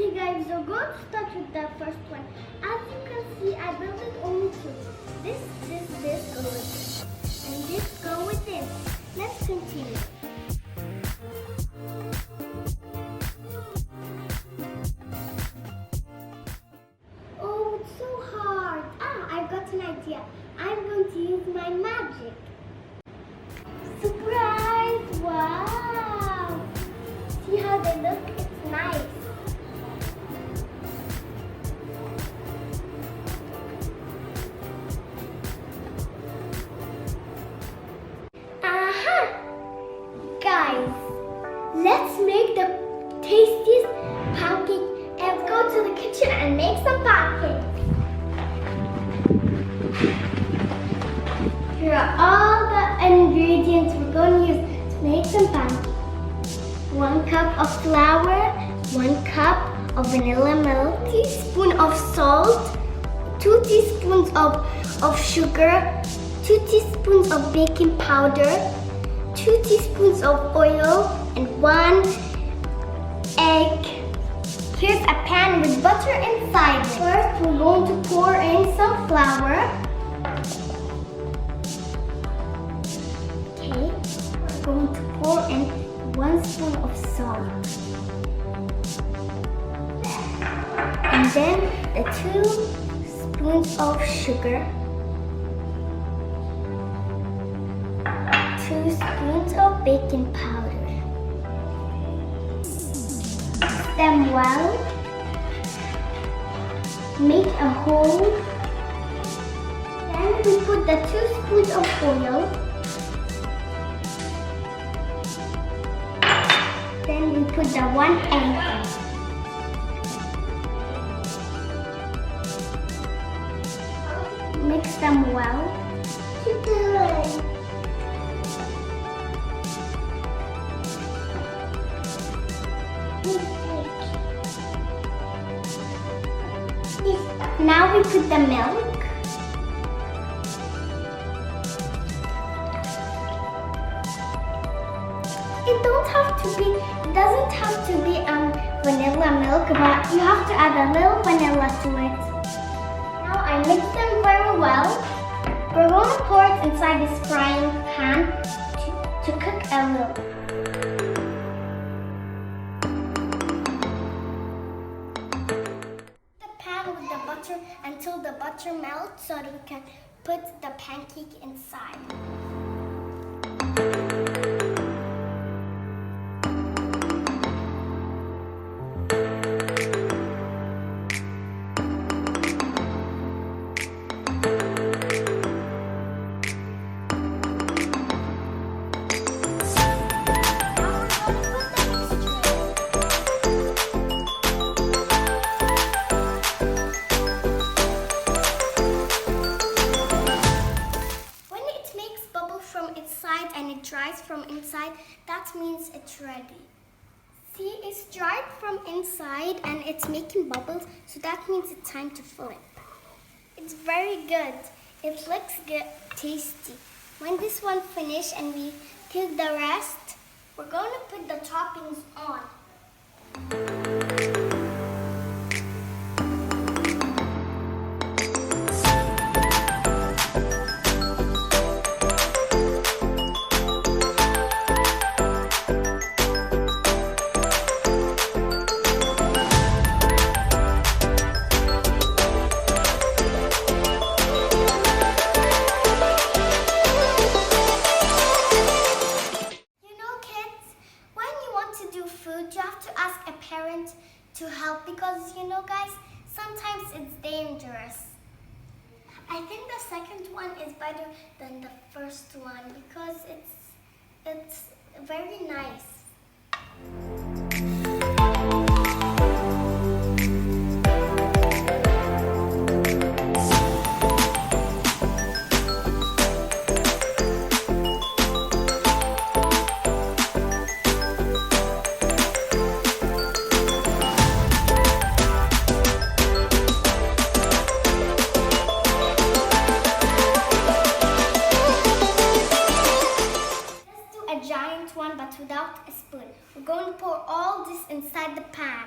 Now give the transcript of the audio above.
Okay guys, so go to start with the first one. As you can see, I built it only two. This go with this. And this go with this. Let's continue. Oh, it's so hard. I've got an idea. I'm going to use my magic. Surprise! Wow! See how they look? It's nice. Guys, let's make the tastiest pancake and go to the kitchen and make some pancakes. Here are all the ingredients we're going to use to make some pancakes. 1 cup of flour, 1 cup of vanilla milk, teaspoon of salt, 2 teaspoons of sugar, 2 teaspoons of baking powder, 2 teaspoons of oil, and 1 egg. Here's a pan with butter inside it. First, we're going to pour in some flour. Okay, we're going to pour in 1 spoon of salt. And then the 2 spoons of sugar. 2 spoons of baking powder. Mix them well. Make a hole. Then we put the 2 spoons of oil. Then we put the 1 egg. Mix them well. Keep doing. Now we put the milk. It doesn't have to be vanilla milk, but you have to add a little vanilla to it. Now I mix them very well. We're going to pour it inside this frying pan to cook a little. Until the butter melts so that we can put the pancake inside. And it dries from inside, that means it's ready. See, it's dried from inside and it's making bubbles, so that means it's time to flip. It's very good. It looks good, tasty. When this one finishes and we cook the rest, we're going to put the toppings on. You have to ask a parent to help because guys, sometimes it's dangerous. I think the second one is better than the first one because it's very nice. But without a spoon. We're going to pour all this inside the pan.